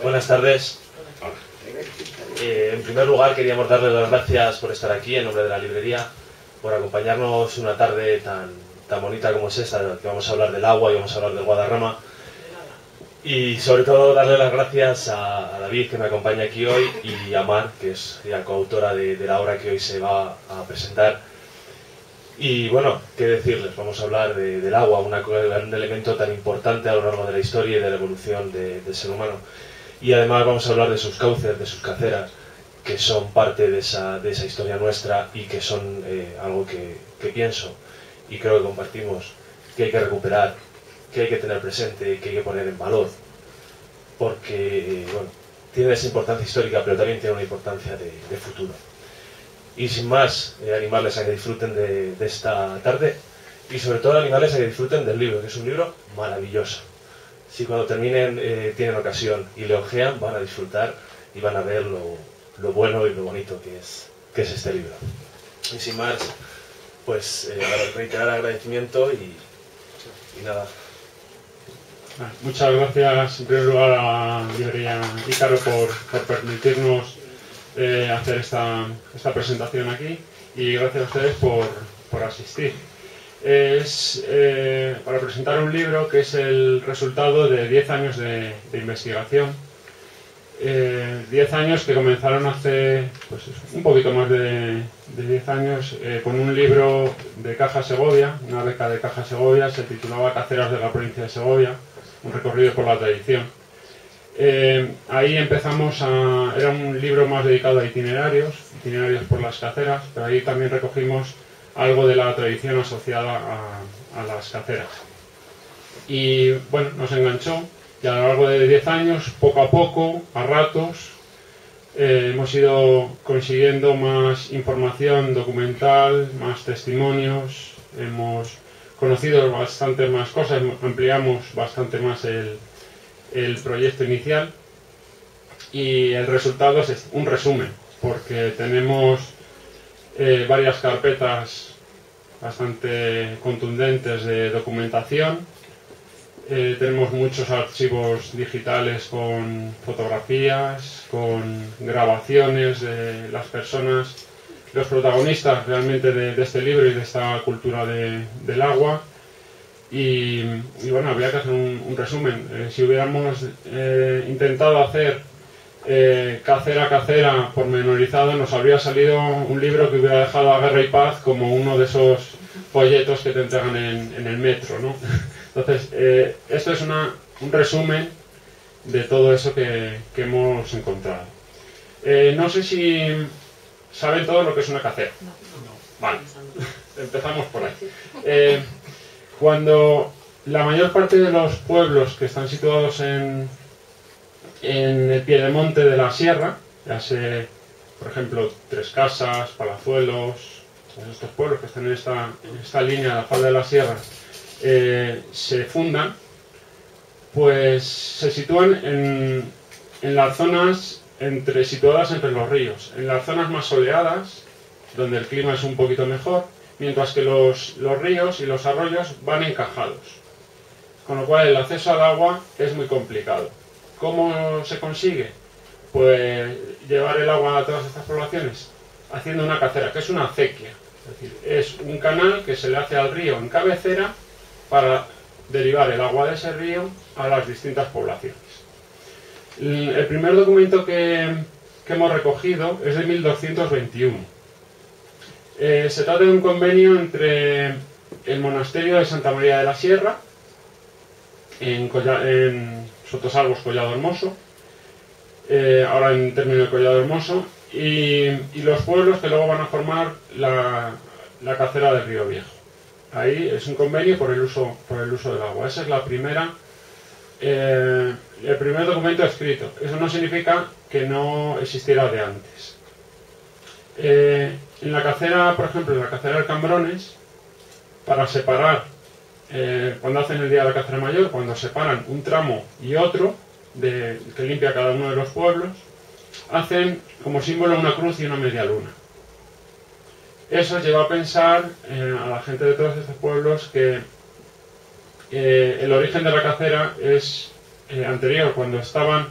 Buenas tardes. En primer lugar queríamos darles las gracias por estar aquí en nombre de la librería, por acompañarnos una tarde tan bonita como es esta, que vamos a hablar del agua y vamos a hablar del Guadarrama. Y sobre todo darle las gracias a David, que me acompaña aquí hoy, y a Mar, que es la coautora de la obra que hoy se va a presentar. Y bueno, qué decirles, vamos a hablar del agua, un elemento tan importante a lo largo de la historia y de la evolución del ser humano. Y además vamos a hablar de sus cauces, de sus caceras, que son parte de esa historia nuestra y que son algo que pienso y creo que compartimos, que hay que recuperar, que hay que tener presente, que hay que poner en valor, porque bueno, tiene esa importancia histórica, pero también tiene una importancia de futuro. Y sin más, animarles a que disfruten de esta tarde y sobre todo animarles a que disfruten del libro, que es un libro maravilloso. Si cuando terminen tienen ocasión y le hojean, van a disfrutar y van a ver lo bueno y lo bonito que es este libro. Y sin más, pues reiterar agradecimiento y nada. Muchas gracias en primer lugar a la librería Ícaro por permitirnos hacer esta presentación aquí, y gracias a ustedes por asistir. Es para presentar un libro que es el resultado de 10 años de investigación. 10 años que comenzaron hace pues, un poquito más de 10 años con un libro de Caja Segovia, una beca de Caja Segovia, se titulaba Caceras de la provincia de Segovia, un recorrido por la tradición. Ahí empezamos era un libro más dedicado a itinerarios por las caceras, pero ahí también recogimos algo de la tradición asociada a las caceras. Y bueno, nos enganchó, y a lo largo de 10 años, poco a poco, a ratos, hemos ido consiguiendo más información documental, más testimonios, hemos conocido bastante más cosas, ampliamos bastante más el proyecto inicial, y el resultado es un resumen, porque tenemos varias carpetas bastante contundentes de documentación, tenemos muchos archivos digitales con fotografías, con grabaciones de las personas, los protagonistas realmente de este libro y de esta cultura del agua. Y bueno, habría que hacer un resumen. Si hubiéramos intentado hacer cacera a cacera pormenorizado, nos habría salido un libro que hubiera dejado a Guerra y Paz como uno de esos folletos que te entregan en el metro, ¿no? Entonces, esto es un resumen de todo eso que hemos encontrado. No sé si saben todos lo que es una cacera. No. Vale, empezamos por ahí. Cuando la mayor parte de los pueblos que están situados en el piedemonte de la sierra, ya sea, por ejemplo, Tres Casas, Palazuelos, todos estos pueblos que están en esta línea de la falda de la sierra, se fundan, pues se sitúan en las zonas situadas entre los ríos, en las zonas más soleadas, donde el clima es un poquito mejor, mientras que los ríos y los arroyos van encajados, con lo cual el acceso al agua es muy complicado. ¿Cómo se consigue? Pues llevar el agua a todas estas poblaciones haciendo una cacera, que es una acequia, es decir, es un canal que se le hace al río en cabecera para derivar el agua de ese río a las distintas poblaciones. El primer documento que hemos recogido es de 1221. Se trata de un convenio entre el monasterio de Santa María de la Sierra, en Sotosalvos, Collado Hermoso, ahora en término de Collado Hermoso, y los pueblos que luego van a formar la cacera del Río Viejo. Ahí es un convenio por el uso del agua. Esa es el primer documento escrito. Eso no significa que no existiera de antes. En la cacera, por ejemplo, en la cacera de Cambrones, para separar, cuando hacen el día de la cacera mayor, cuando separan un tramo y otro, que limpia cada uno de los pueblos, hacen como símbolo una cruz y una media luna. Eso lleva a pensar a la gente de todos estos pueblos que el origen de la cacera es anterior, cuando estaban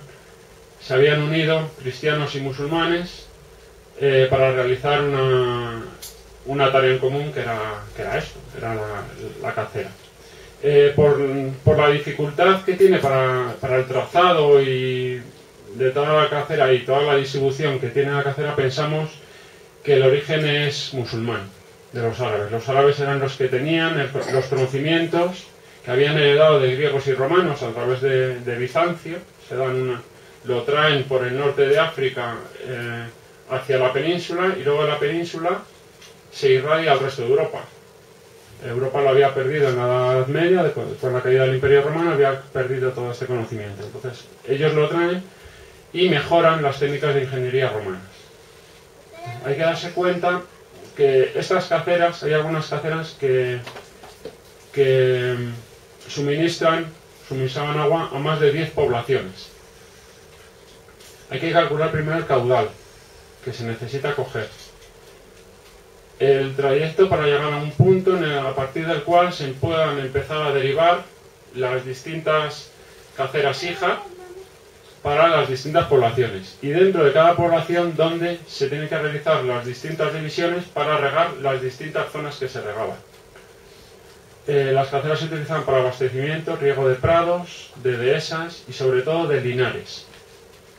se habían unido cristianos y musulmanes para realizar una tarea en común que era esto, era la cacera. Por la dificultad que tiene para el trazado y de toda la cacera y toda la distribución que tiene la cacera, pensamos que el origen es musulmán, de los árabes. Los árabes eran los que tenían los conocimientos que habían heredado de griegos y romanos a través de Bizancio. Lo traen por el norte de África hacia la península, y luego de la península se irradia al resto de Europa. Europa lo había perdido en la Edad Media, con la caída del Imperio Romano había perdido todo este conocimiento. Entonces ellos lo traen y mejoran las técnicas de ingeniería romanas. Hay que darse cuenta que estas caceras, hay algunas caceras que suministraban agua a más de 10 poblaciones. Hay que calcular primero el caudal que se necesita coger, el trayecto para llegar a un punto a partir del cual se puedan empezar a derivar las distintas caceras hija para las distintas poblaciones, y dentro de cada población donde se tienen que realizar las distintas divisiones para regar las distintas zonas que se regaban. Las caceras se utilizan para abastecimiento, riego de prados, de dehesas y sobre todo de linares.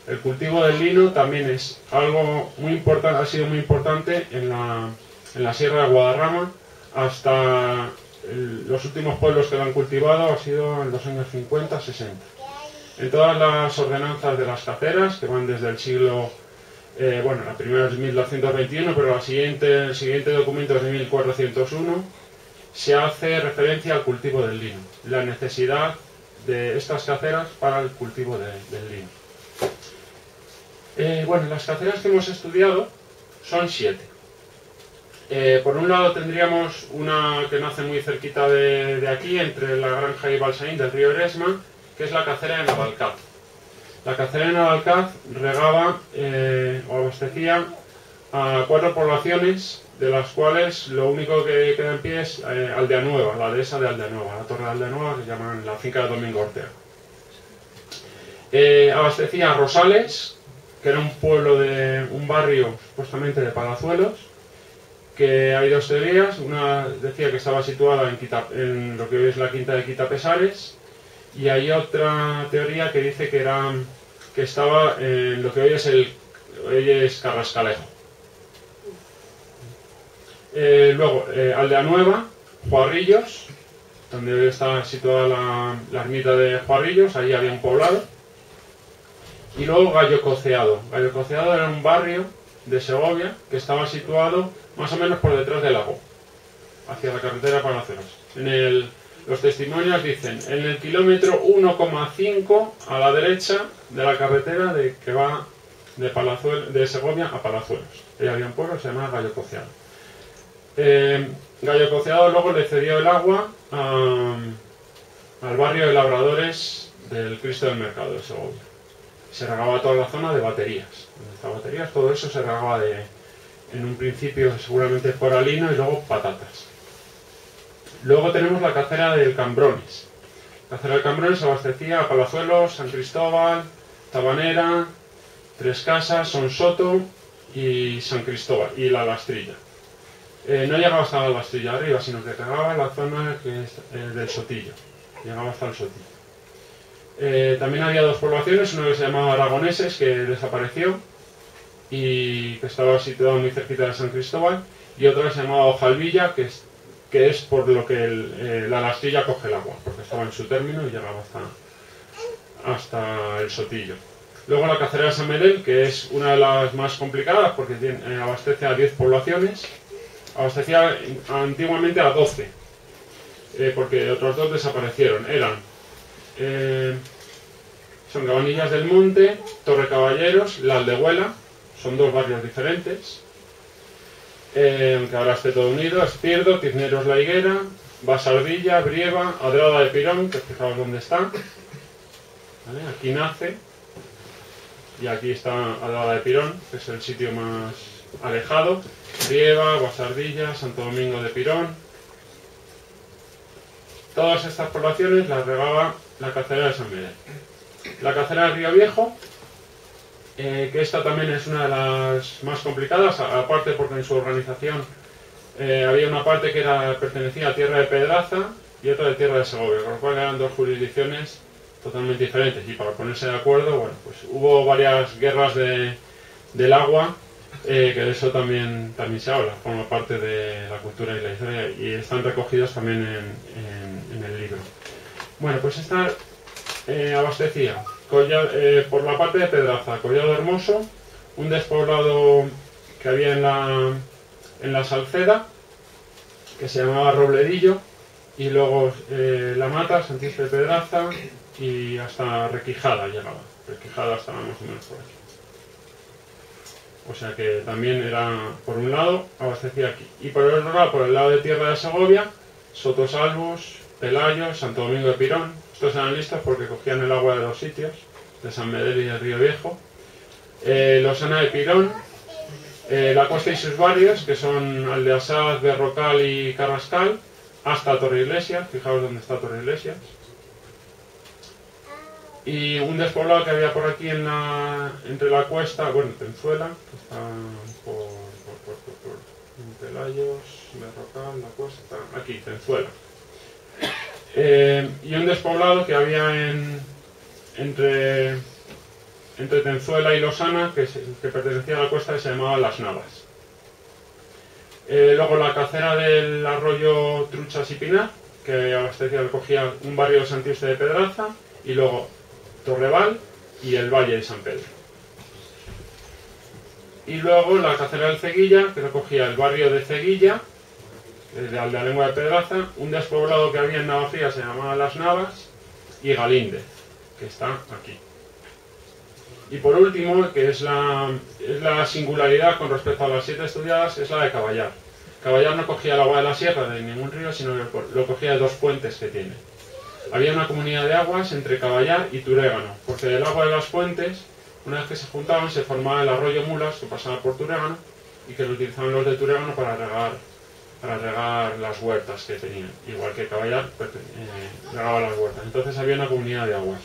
El cultivo del lino también es algo muy importante, ha sido muy importante en la Sierra de Guadarrama. Hasta los últimos pueblos que lo han cultivado ha sido en los años 50-60. En todas las ordenanzas de las caceras, que van desde el siglo, la primera es 1221, pero el siguiente documento es de 1401, se hace referencia al cultivo del lino, la necesidad de estas caceras para el cultivo del lino. Las caceras que hemos estudiado son 7. Por un lado tendríamos una que nace muy cerquita de aquí, entre la Granja y Balsaín, del río Eresma, que es la cacera de Navalcaz. La cacera de Navalcaz regaba o abastecía a 4 poblaciones, de las cuales lo único que queda en pie es Aldea Nueva, la dehesa de Aldea Nueva, la torre de Aldea Nueva, que llaman la finca de Domingo Ortega. Abastecía a Rosales, que era un barrio supuestamente de Palazuelos, que hay dos teorías. Una decía que estaba situada en lo que hoy es la Quinta de Quitapesares, y hay otra teoría que dice que estaba en lo que hoy es Carrascalejo. Luego, Aldea Nueva, Juarrillos, donde hoy está situada la ermita de Juarrillos, ahí había un poblado. Y luego Gallo Coceado. Gallo Coceado era un barrio de Segovia que estaba situado más o menos por detrás del lago, hacia la carretera Palazuelos. Los testimonios dicen, en el kilómetro 1,5 a la derecha de la carretera que va de Segovia a Palazuelos. Ahí había un pueblo que se llamaba Gallo Coceado. Gallo Coceado luego le cedió el agua al barrio de labradores del Cristo del Mercado de Segovia. Se regaba toda la zona de Baterías. Donde está Baterías, todo eso se regaba en un principio seguramente coralino y luego patatas. Luego tenemos la cacera del Cambrones. La cacera del Cambrones abastecía a Palazuelos, San Cristóbal, Tabanera, Tres Casas, Sonsoto y San Cristóbal, y la Lastrilla. No llegaba hasta la Lastrilla arriba, sino que llegaba a la zona que es del Sotillo. Llegaba hasta el Sotillo. También había dos poblaciones, una que se llamaba Aragoneses, que desapareció y que estaba situada muy cerquita de San Cristóbal, y otra que se llamaba Ojalvilla, que es por lo que la Lastrilla coge el agua, porque estaba en su término y llegaba hasta el Sotillo. Luego la cacera de San Medel, que es una de las más complicadas porque abastece a 10 poblaciones. Abastecía antiguamente a 12, porque otros dos desaparecieron. Son Cabanillas del Monte, Torre Caballeros, La Aldehuela, son dos barrios diferentes, aunque ahora esté todo unido. Espierdo, Tizneros La Higuera, Basardilla, Brieva, Adrada de Pirón, que fijaos dónde está. ¿Vale? Aquí nace, y aquí está Adrada de Pirón, que es el sitio más alejado. Brieva, Basardilla, Santo Domingo de Pirón. Todas estas poblaciones las regaba la cacera de San Medel. La cacera del Río Viejo que esta también es una de las más complicadas, aparte porque en su organización había una parte que pertenecía a Tierra de Pedraza y otra de Tierra de Segovia, con lo cual eran dos jurisdicciones totalmente diferentes, y para ponerse de acuerdo, bueno, pues hubo varias guerras del agua, que de eso también se habla, forma parte de la cultura y la historia, y están recogidos también en el libro. Bueno, pues esta abastecía por la parte de Pedraza, Collado Hermoso, un despoblado que había en la Salceda, que se llamaba Robledillo, y luego La Mata, Santiago de Pedraza, y hasta Requijada llegaba. Requijada estaba más o menos por aquí. O sea que también era, por un lado, abastecía aquí. Y por el otro lado, por el lado de Tierra de Segovia, Sotosalbos, Pelayo, Santo Domingo de Pirón. Estos eran listos porque cogían el agua de dos sitios, de San Medel y del Río Viejo. Losana de Pirón, la costa y sus barrios, que son Aldeasaz, Berrocal y Carrascal, hasta Torreiglesias. Fijaos dónde está Torreiglesias. Y un despoblado que había por aquí entre la cuesta, bueno, Tenzuela, que está por Pelayos, Berrocal, la cuesta, aquí, Tenzuela. Y un despoblado que había entre Tenzuela y Losana, que pertenecía a la costa, que se llamaba Las Navas. Luego la cacera del arroyo Truchas y Pinar, que abastecía, recogía un barrio de Santiuste de Pedraza, y luego Torreval y el Valle de San Pedro. Y luego la cacera del Ceguilla, que recogía el barrio de Ceguilla, de Aldalengua de Pedraza, un despoblado que había en Navafría se llamaba Las Navas, y Galíndez, que está aquí. Y por último, que es la singularidad con respecto a las 7 estudiadas, es la de Caballar. Caballar no cogía el agua de la sierra de ningún río, sino que lo cogía de dos fuentes que tiene. Había una comunidad de aguas entre Caballar y Turégano, porque del agua de las fuentes, una vez que se juntaban, se formaba el arroyo Mulas, que pasaba por Turégano, y que lo utilizaban los de Turégano para regar las huertas que tenían. Igual que Caballar regaba las huertas. Entonces había una comunidad de aguas.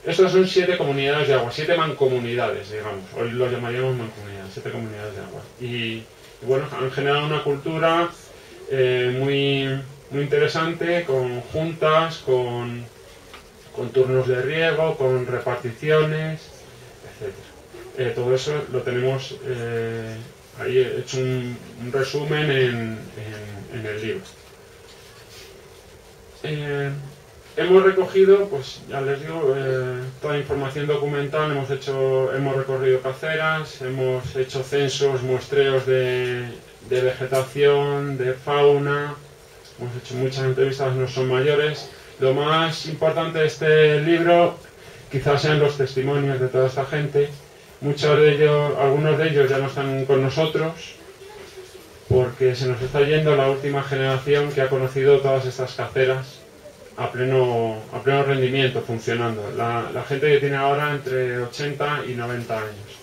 Estas son 7 comunidades de agua, 7 mancomunidades, digamos. Hoy lo llamaríamos mancomunidades, 7 comunidades de agua. Y bueno, han generado una cultura muy interesante, con juntas, con turnos de riego, con reparticiones, etc. Todo eso lo tenemos ahí hecho un resumen en el libro. Hemos recogido, pues ya les digo, toda información documental, hemos recorrido caceras, hemos hecho censos, muestreos de vegetación, de fauna, hemos hecho muchas entrevistas, no son mayores. Lo más importante de este libro quizás sean los testimonios de toda esta gente. Algunos de ellos ya no están con nosotros, porque se nos está yendo la última generación que ha conocido todas estas caceras a pleno rendimiento, funcionando. La gente que tiene ahora entre 80 y 90 años.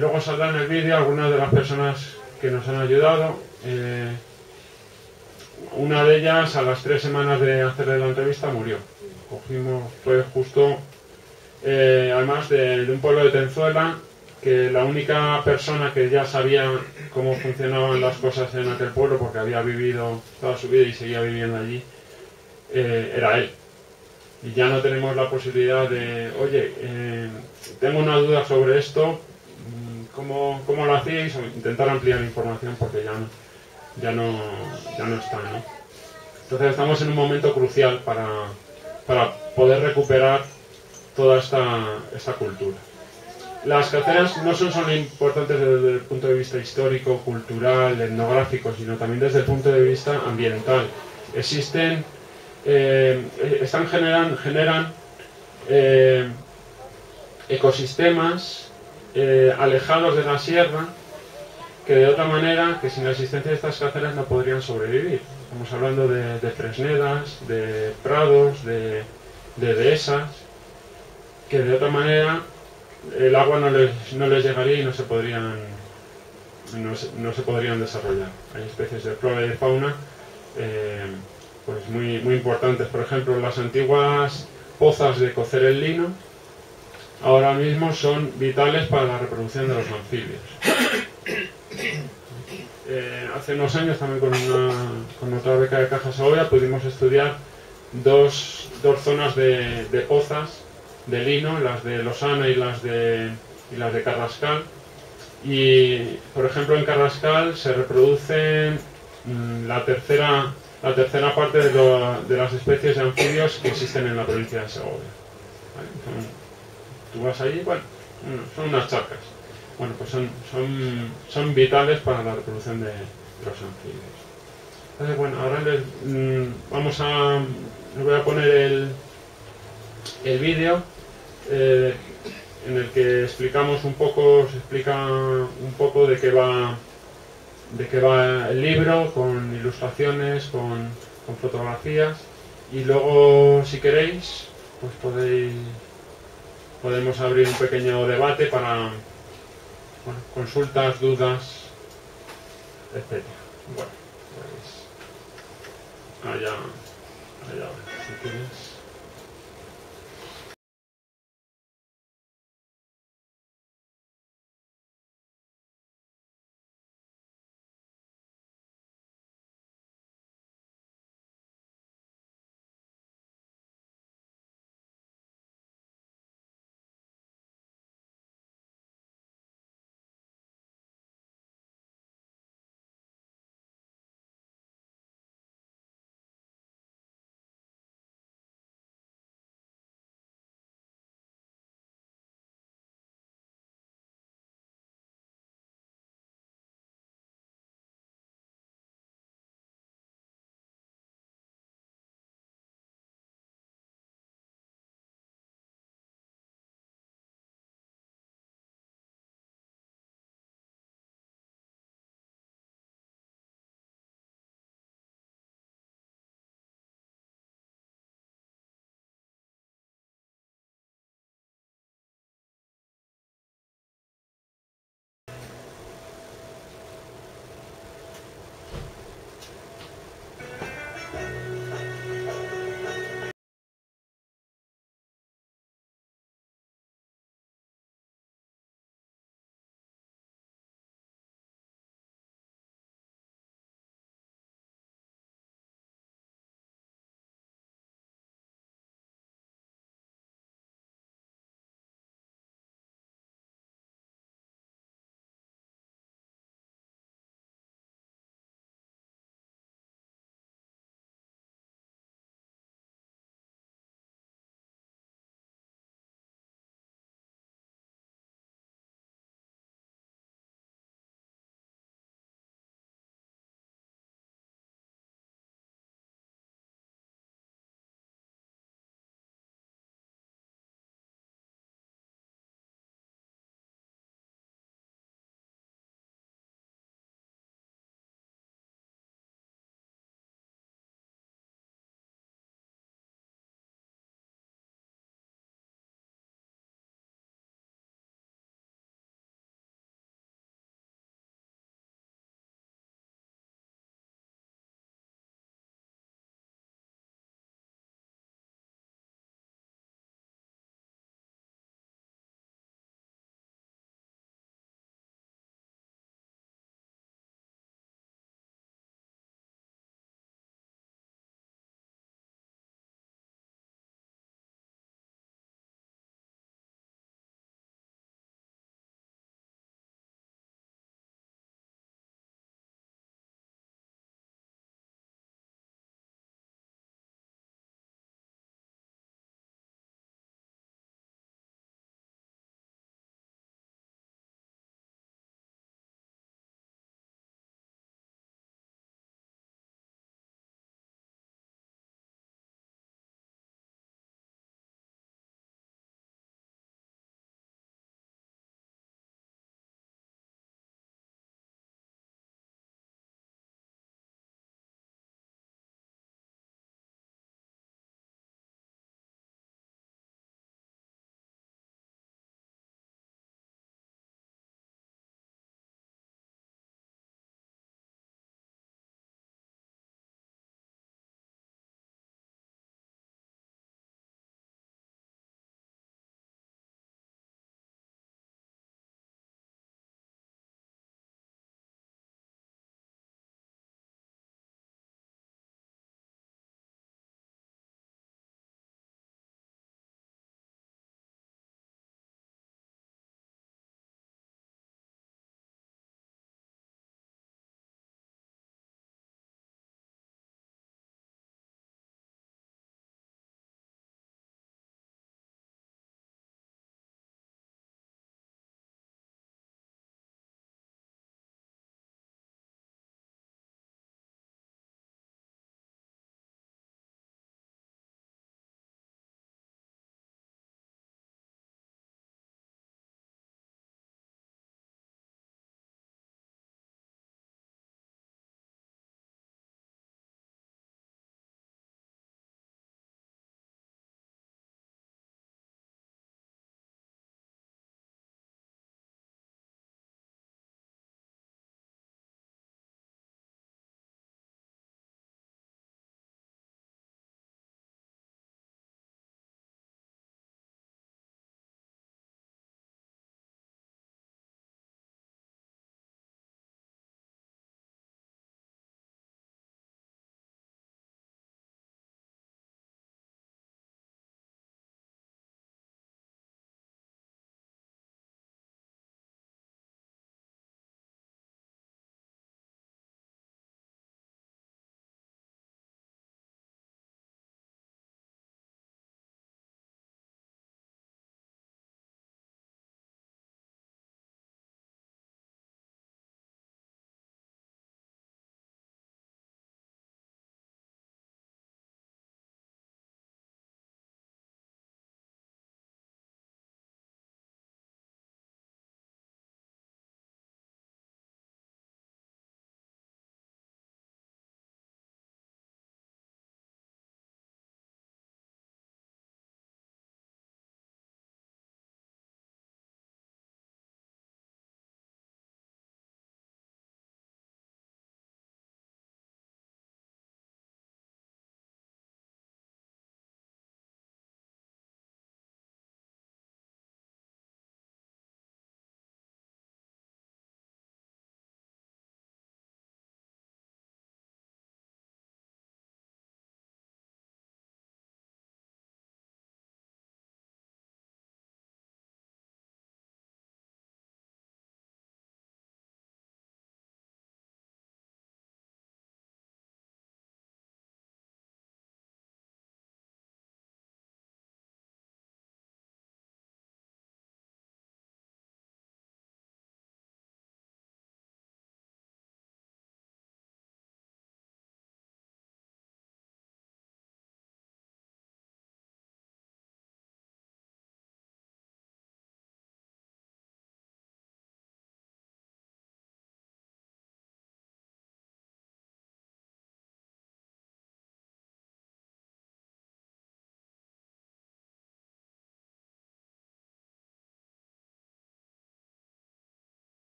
Luego saldrá en el vídeo algunas de las personas que nos han ayudado. Una de ellas, a las 3 semanas de hacerle la entrevista, murió. Fue justo, además de un pueblo de Tenzuela, que la única persona que ya sabía cómo funcionaban las cosas en aquel pueblo, porque había vivido toda su vida y seguía viviendo allí, era él. Y ya no tenemos la posibilidad de, oye, tengo una duda sobre esto, ¿cómo lo hacéis? O intentar ampliar información, porque ya no está, ¿no? Entonces estamos en un momento crucial para poder recuperar toda esta cultura. Las caceras no son solo importantes desde el punto de vista histórico, cultural, etnográfico, sino también desde el punto de vista ambiental. Existen generan ecosistemas alejados de la sierra, que de otra manera, que sin la existencia de estas caceras no podrían sobrevivir. Estamos hablando de fresnedas, de prados, de dehesas, que de otra manera el agua no les llegaría y no se podrían desarrollar. Hay especies de flora y de fauna pues muy importantes. Por ejemplo, las antiguas pozas de cocer el lino ahora mismo son vitales para la reproducción de los anfibios. Hace unos años también con otra beca de Caja Segovia pudimos estudiar dos zonas de pozas de lino, las de Losana y las de Carrascal. Y por ejemplo en Carrascal se reproducen la tercera parte de las especies de anfibios que existen en la provincia de Segovia. ¿Vale? Tú vas allí, bueno, son unas charcas. Bueno, pues son vitales para la reproducción de los anfibios. Entonces, bueno, ahora les voy a poner el vídeo en el que explicamos un poco, se explica un poco de qué va el libro, con ilustraciones, con fotografías, y luego, si queréis, pues podemos abrir un pequeño debate para consultas, dudas, etc. Bueno, pues allá, si quieres.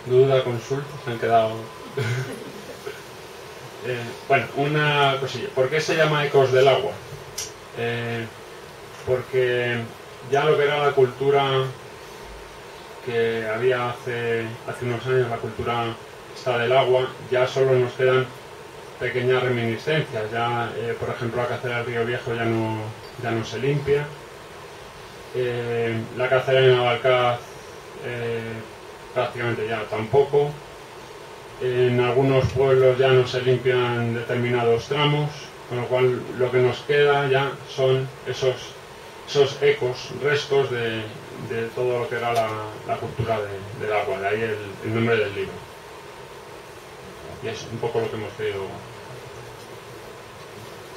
Duda, consulta, se han quedado... bueno, una cosilla. ¿Por qué se llama Ecos del Agua? Porque ya lo que era la cultura que había hace unos años, la cultura esta del agua, ya solo nos quedan pequeñas reminiscencias. Ya, por ejemplo, la cacera del Río Viejo ya no se limpia. La cacera en Navalcaz prácticamente ya tampoco. En algunos pueblos ya no se limpian determinados tramos, con lo cual lo que nos queda ya son esos ecos, restos de todo lo que era la cultura del agua, de ahí el nombre del libro. Y es un poco lo que hemos querido.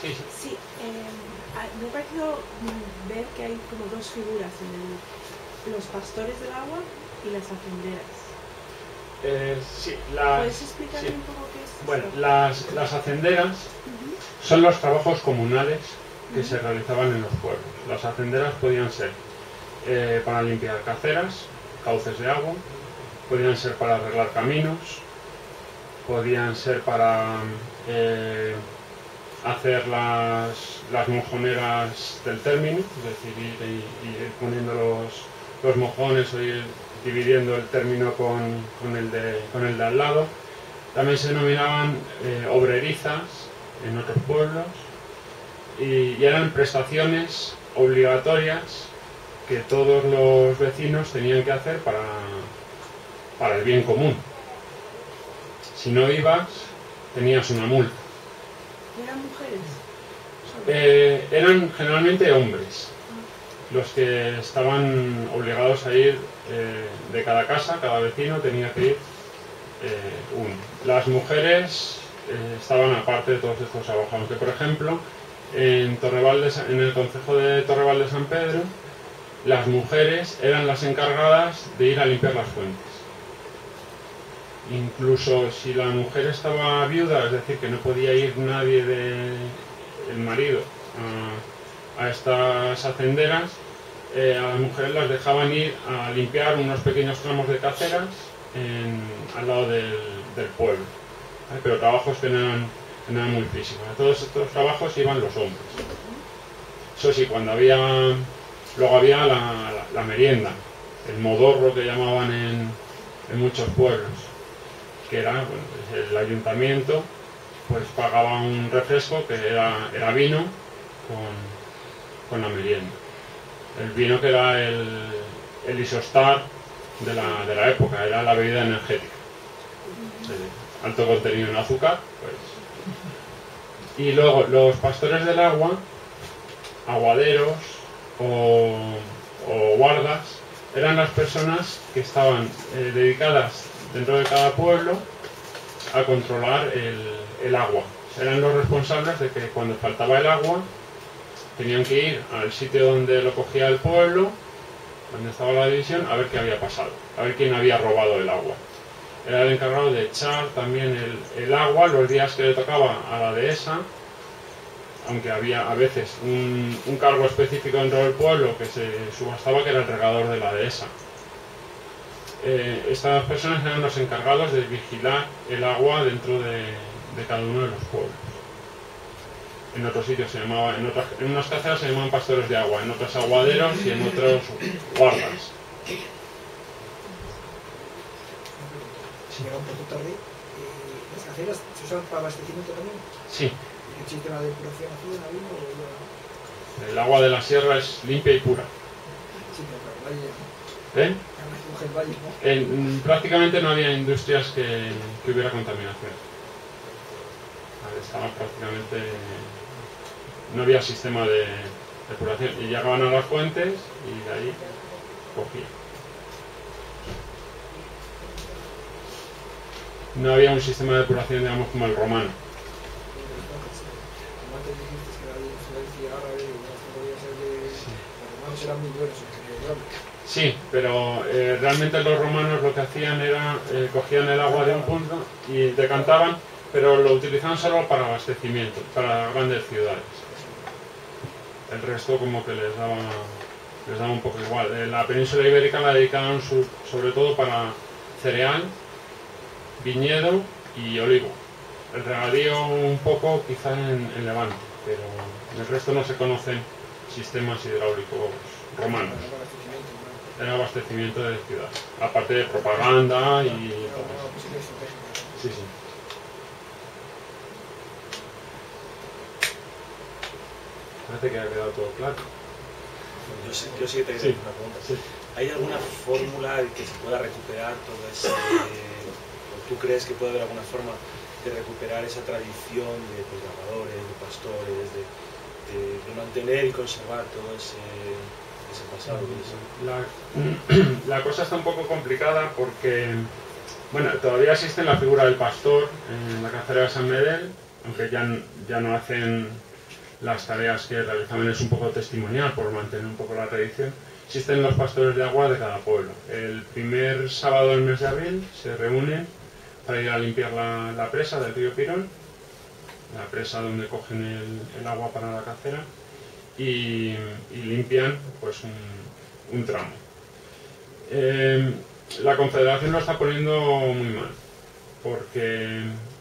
Sí. Sí, me ha parecido ver que hay como dos figuras los pastores del agua y las hacenderas. Sí, ¿Puedes explicarme sí. un poco qué es Bueno, esto? las hacenderas son los trabajos comunales que se realizaban en los pueblos. Las hacenderas podían ser para limpiar caceras, cauces de agua, podían ser para arreglar caminos, podían ser para hacer las mojoneras del término, es decir, ir poniendo los mojones o ir dividiendo el término con el de al lado. También se denominaban obrerizas en otros pueblos y eran prestaciones obligatorias que todos los vecinos tenían que hacer para el bien común. Si no ibas, tenías una multa. ¿Eran mujeres? Eran generalmente hombres los que estaban obligados a ir de cada casa, cada vecino tenía que ir uno. Las mujeres estaban aparte de todos estos trabajos, aunque por ejemplo en el concejo de Torreval de San Pedro las mujeres eran las encargadas de ir a limpiar las fuentes. Incluso si la mujer estaba viuda, es decir, que no podía ir nadie del marido a estas hacenderas, a las mujeres las dejaban ir a limpiar unos pequeños tramos de caceras al lado del pueblo. Pero trabajos que no eran muy físicos. A todos estos trabajos iban los hombres. Eso sí, luego había la merienda, el modorro que llamaban en muchos pueblos, que era, bueno, el ayuntamiento pues pagaba un refresco que era vino con la merienda. El vino que era el Isostar de la época, era la bebida energética, de alto contenido en azúcar, pues. Y luego los pastores del agua, aguaderos o guardas, eran las personas que estaban dedicadas dentro de cada pueblo a controlar el agua. Eran los responsables de que cuando faltaba el agua tenían que ir al sitio donde lo cogía el pueblo, donde estaba la división, a ver qué había pasado, a ver quién había robado el agua. Era el encargado de echar también el agua los días que le tocaba a la dehesa, aunque había a veces un cargo específico dentro del pueblo que se subastaba, que era el regador de la dehesa. Estas personas eran los encargados de vigilar el agua dentro de cada uno de los pueblos. En otros sitios se llamaba, en unas caceras se llamaban pastores de agua, en otros aguaderos y en otros guardas. Si llega un poco tarde, ¿las caceras se usan para abastecimiento también? Sí. ¿Y el sistema de depuración aquí en Avino o ya? El agua de la sierra es limpia y pura. Sí, pero para el valle ya. ¿Eh? El valle, ¿no? Prácticamente no había industrias que hubiera contaminación. Estaba prácticamente... no había sistema de depuración. Y llegaban a las fuentes y de ahí cogían. No había un sistema de depuración, digamos, como el romano. Antes dijiste que había influencia árabe y las podía ser de... Los romanos eran muy buenos en general. Sí, pero realmente los romanos lo que hacían era cogían el agua de un punto y decantaban, pero lo utilizaban solo para abastecimiento, para grandes ciudades. El resto como que les daba un poco igual. La península ibérica la dedicaban sobre todo para cereal viñedo y olivo. El regadío un poco quizá en Levante, pero en el resto no se conocen sistemas hidráulicos romanos. El abastecimiento de ciudad, aparte de propaganda y todo eso. Sí, sí. Parece que ha quedado todo claro. Yo sí que te quería hacer una pregunta. Sí. ¿Hay alguna fórmula que se pueda recuperar todo ese... o tú crees que puede haber alguna forma de recuperar esa tradición de labradores, de pastores, de mantener y conservar todo ese pasado? La cosa está un poco complicada porque, bueno, todavía existe la figura del pastor en la cacera de San Medel, aunque ya no hacen las tareas que realizaban, es un poco testimonial por mantener un poco la tradición. Existen los pastores de agua de cada pueblo. El primer sábado del mes de abril se reúnen para ir a limpiar la presa del río Pirón, la presa donde cogen el agua para la cacera, y limpian pues un tramo. La Confederación lo está poniendo muy mal, porque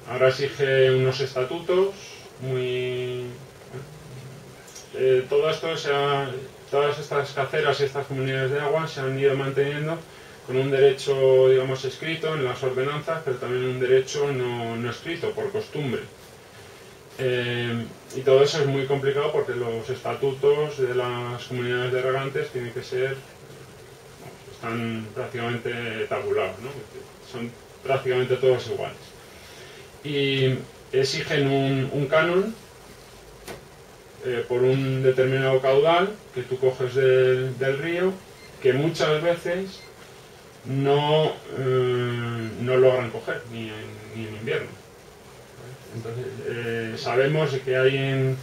ahora exige unos estatutos muy... todas estas caceras y estas comunidades de agua se han ido manteniendo con un derecho, digamos, escrito en las ordenanzas, pero también un derecho no escrito, por costumbre. Y todo eso es muy complicado porque los estatutos de las comunidades de regantes tienen que ser, están prácticamente tabulados, ¿no? Son prácticamente todos iguales. Y exigen un canon por un determinado caudal que tú coges del río, que muchas veces no logran coger, ni en invierno. Entonces, sabemos que hay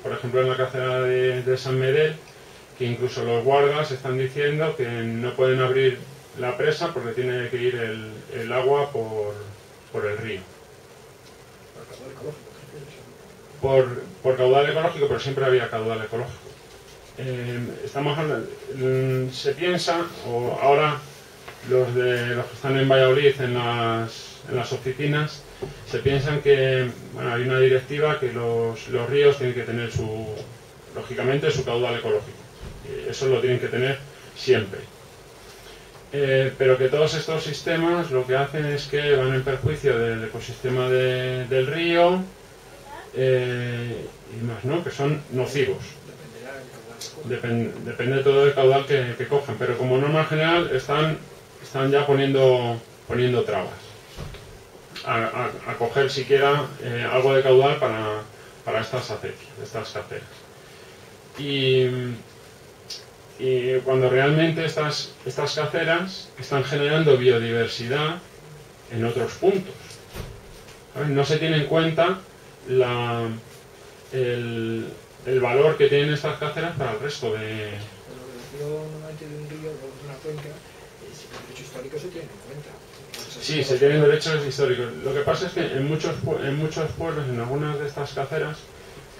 por ejemplo en la cacera de San Medel, que incluso los guardas están diciendo que no pueden abrir la presa porque tiene que ir el agua por el río. Por caudal ecológico, pero siempre había caudal ecológico. Estamos hablando, se piensa, o ahora los que están en Valladolid en las oficinas, se piensan que hay una directiva que los ríos tienen que tener lógicamente su caudal ecológico. Eso lo tienen que tener siempre. Pero que todos estos sistemas lo que hacen es que van en perjuicio del ecosistema del río y más, ¿no? Que son nocivos. Depende todo del caudal que cogen, pero como norma general están ya poniendo trabas a coger siquiera algo de caudal para estas caceras. Y cuando realmente estas caceras están generando biodiversidad en otros puntos. ¿Sabes? No se tiene en cuenta el valor que tienen estas caceras para el resto de... La ordenación normalmente de un río o de una cuenca, el derecho histórico se tiene en cuenta. Sí, se tienen derechos históricos. Lo que pasa es que en muchos pueblos, en algunas de estas caceras,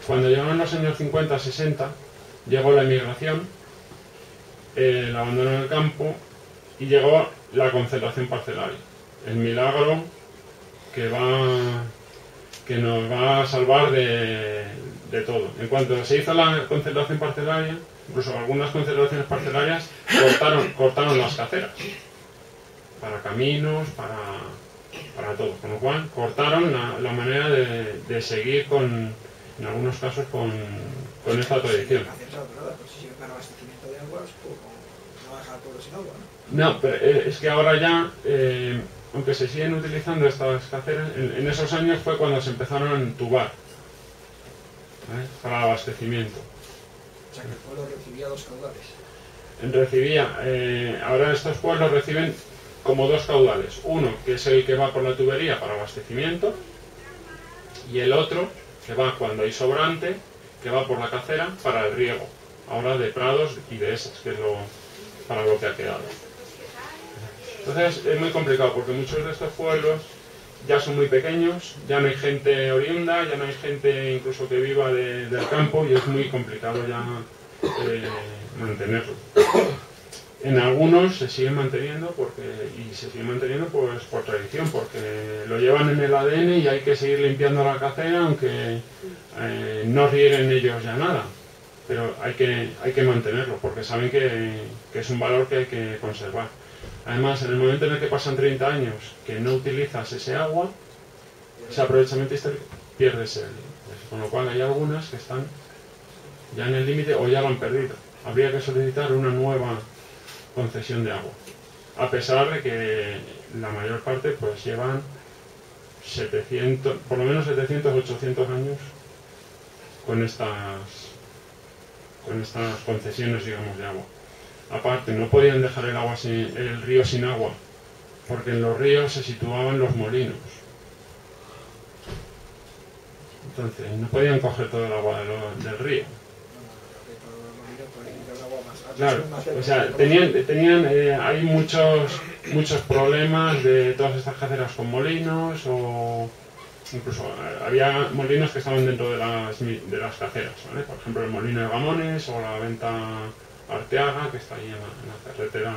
cuando llegaron los años 50-60, llegó la inmigración, el abandono del campo y llegó la concentración parcelaria. El milagro que nos va a salvar de todo. En cuanto se hizo la concentración parcelaria, incluso algunas concentraciones parcelarias cortaron las caceras para caminos, para todo, con lo cual cortaron la manera de seguir en algunos casos con esta tradición. Para abastecimiento de aguas, no va a dejar pueblos sin agua, ¿no? No, pero es que ahora ya, aunque se siguen utilizando estas caceras, en esos años fue cuando se empezaron a entubar, ¿vale? Para el abastecimiento. O sea que el pueblo recibía dos caudales. Ahora estos pueblos reciben como dos caudales. Uno, que es el que va por la tubería para abastecimiento, y el otro, que va cuando hay sobrante, que va por la cacera para el riego. Ahora de prados y de esas, que es para lo que ha quedado. Entonces es muy complicado porque muchos de estos pueblos ya son muy pequeños, ya no hay gente oriunda, ya no hay gente incluso que viva del campo y es muy complicado ya mantenerlo. En algunos se siguen manteniendo y se siguen manteniendo pues por tradición, porque lo llevan en el ADN y hay que seguir limpiando la cacera aunque no rieguen ellos ya nada. Pero hay que mantenerlo porque saben que es un valor que hay que conservar. Además, en el momento en el que pasan 30 años que no utilizas ese agua, ese aprovechamiento histórico, pierdes el... Con lo cual hay algunas que están ya en el límite o ya lo han perdido. Habría que solicitar una nueva concesión de agua, a pesar de que la mayor parte pues llevan 700, por lo menos 700, 800 años con estas concesiones, digamos, de agua. Aparte, no podían dejar el río sin agua, porque en los ríos se situaban los molinos. Entonces, no podían coger todo el agua del río. Claro, o sea, hay muchos problemas de todas estas caceras con molinos, o incluso había molinos que estaban dentro de las caceras, ¿vale? Por ejemplo, el molino de Gamones o la Venta Arteaga, que está ahí en la carretera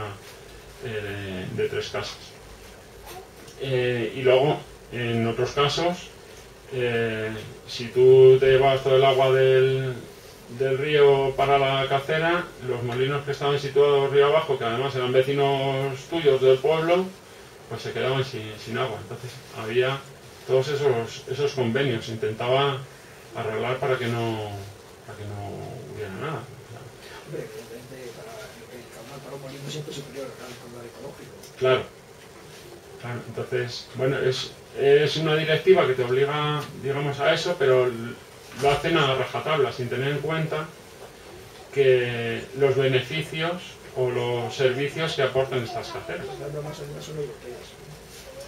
de Tres Casas. Y luego, en otros casos, si tú te llevas todo el agua del río para la cacera, los molinos que estaban situados río abajo, que además eran vecinos tuyos del pueblo, pues se quedaban sin agua. Entonces había todos esos convenios, se intentaba arreglar para que no hubiera nada. Hombre, evidentemente el caudal para un molino es siempre superior al caudal ecológico. Claro. Entonces, bueno, es una directiva que te obliga, digamos, a eso, pero lo hacen a rajatabla, sin tener en cuenta que los beneficios o los servicios que aportan estas caceras. Las normas son europeas.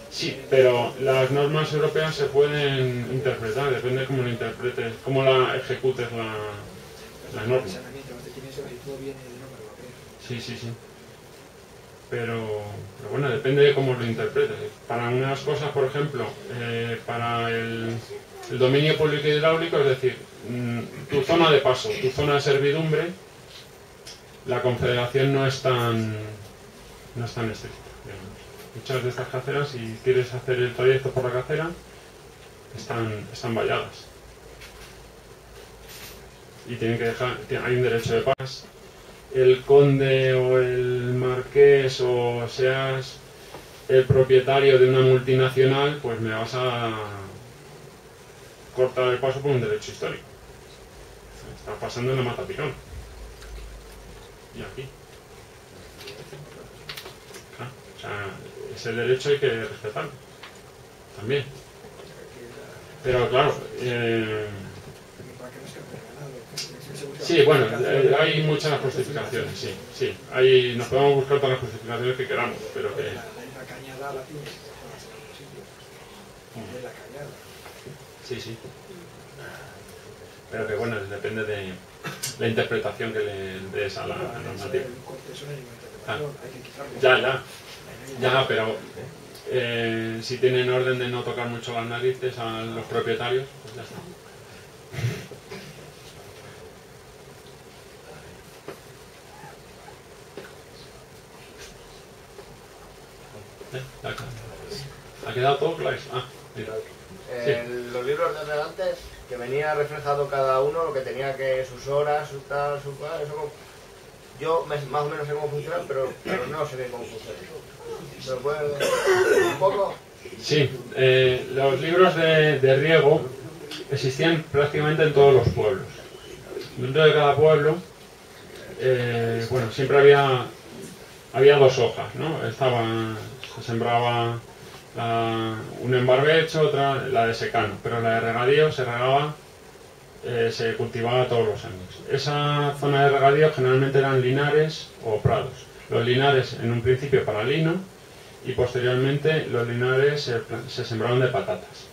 Sí, pero las normas europeas se pueden interpretar, depende de cómo lo interpretes, cómo la ejecutes la norma. Sí. Pero bueno, depende de cómo lo interpretes. Para unas cosas, por ejemplo, para el dominio público hidráulico, es decir, tu zona de paso, tu zona de servidumbre, la confederación no es tan estricta, digamos. Muchas de estas caceras, si quieres hacer el trayecto por la cacera, están valladas. Y tienen que hay un derecho de paso. El conde o el marqués o seas el propietario de una multinacional, pues me vas a cortar el paso por un derecho histórico. Está pasando en la Mata Pirón. Y aquí. O sea, ese derecho hay que respetarlo. También. Pero claro, sí, bueno, hay muchas justificaciones, sí. Nos podemos buscar todas las justificaciones que queramos, pero que... La cañada la tienes. De la cañada. Sí. Pero que bueno, depende de la interpretación que le des a la normativa. Ya, pero si tienen orden de no tocar mucho las narices a los propietarios, pues ya está. ¿Ha quedado todo claro? Mira. Los libros de antes, que venía reflejado cada uno, lo que tenía que sus horas, su tal, eso yo más o menos sé cómo funcionan, pero no sé bien cómo funcionan. ¿Me lo puedes un poco? Sí, los libros de riego existían prácticamente en todos los pueblos. Dentro de cada pueblo, bueno, siempre había dos hojas, ¿no? Se sembraba una en barbecho, otra la de secano, pero la de regadío se regaba, se cultivaba todos los años. Esa zona de regadío generalmente eran linares o prados. Los linares en un principio para lino y posteriormente los linares se sembraron de patatas.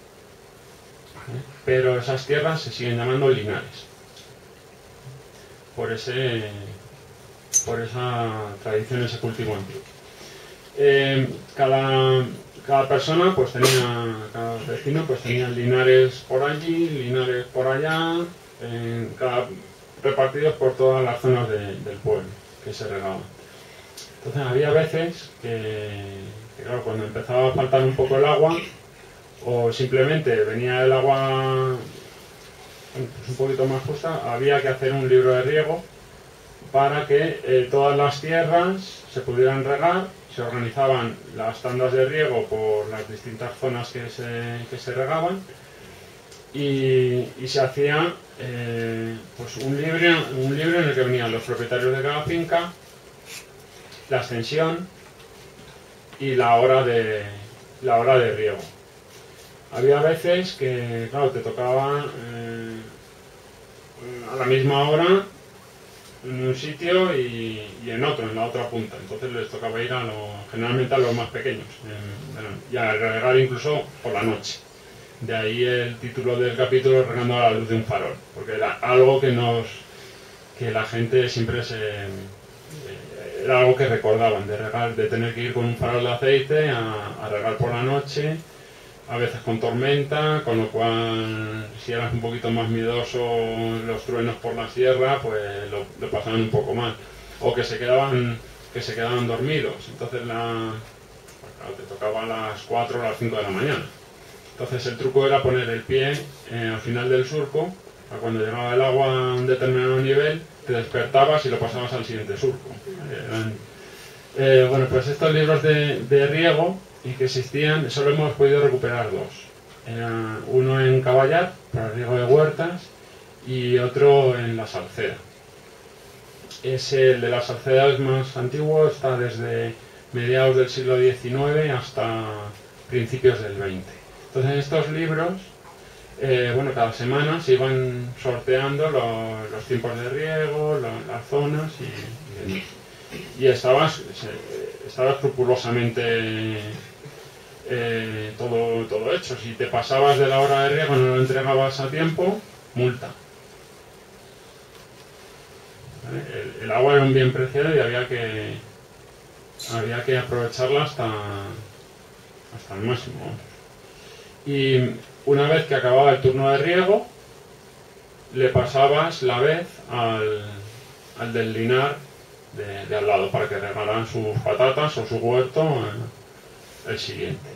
Pero esas tierras se siguen llamando linares. Por esa tradición, ese cultivo antiguo. Cada persona pues cada vecino pues tenía linares por allí, linares por allá, repartidos por todas las zonas del pueblo que se regaban. Entonces había veces que, claro, cuando empezaba a faltar un poco el agua, o simplemente venía el agua pues un poquito más justa, había que hacer un libro de riego para que todas las tierras se pudieran regar. Se organizaban las tandas de riego por las distintas zonas que se regaban y se hacía pues un libro en el que venían los propietarios de cada finca, la extensión y la hora de riego. Había veces que, claro, te tocaba a la misma hora en un sitio y en otro, en la otra punta. Entonces les tocaba ir generalmente a los más pequeños y a regar incluso por la noche. De ahí el título del capítulo, Regando a la luz de un farol, porque era algo que la gente siempre era algo que recordaban, de regar, de tener que ir con un farol de aceite a regar por la noche, a veces con tormenta, con lo cual si eras un poquito más miedoso, los truenos por la sierra, pues lo pasaban un poco mal, o que se quedaban dormidos. Entonces pues claro, te tocaba a las 4 o las 5 de la mañana. Entonces el truco era poner el pie al final del surco, para cuando llegaba el agua a un determinado nivel, te despertabas y lo pasabas al siguiente surco. Bueno, pues estos libros de riego y que existían, solo hemos podido recuperar dos. Uno en Caballar, para el riego de huertas, y otro en La Salceda. El de La Salceda es más antiguo, está desde mediados del siglo XIX hasta principios del XX. Entonces estos libros, bueno, cada semana se iban sorteando los tiempos de riego, las zonas y estaba escrupulosamente todo hecho. Si te pasabas de la hora de riego, no lo entregabas a tiempo, multa. ¿Vale? El agua era un bien preciado y había que aprovecharla hasta el máximo. Y una vez que acababa el turno de riego, le pasabas la vez al del linar de al lado para que regaran sus patatas o su huerto el siguiente.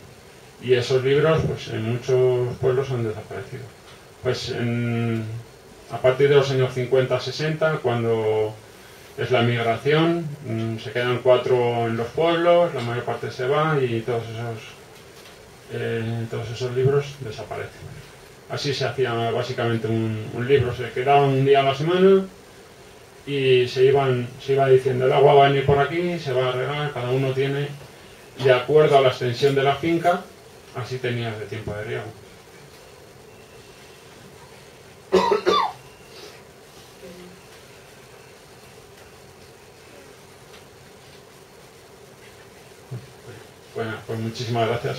Y esos libros, pues en muchos pueblos han desaparecido. Pues a partir de los años 50-60, cuando es la migración, se quedan 4 en los pueblos, la mayor parte se va y todos esos libros desaparecen. Así se hacía básicamente un libro, se quedaba un día a la semana y se iba diciendo: el agua va a venir por aquí, se va a regar, cada uno tiene, de acuerdo a la extensión de la finca, así tenías de tiempo de riego. Bueno, pues muchísimas gracias.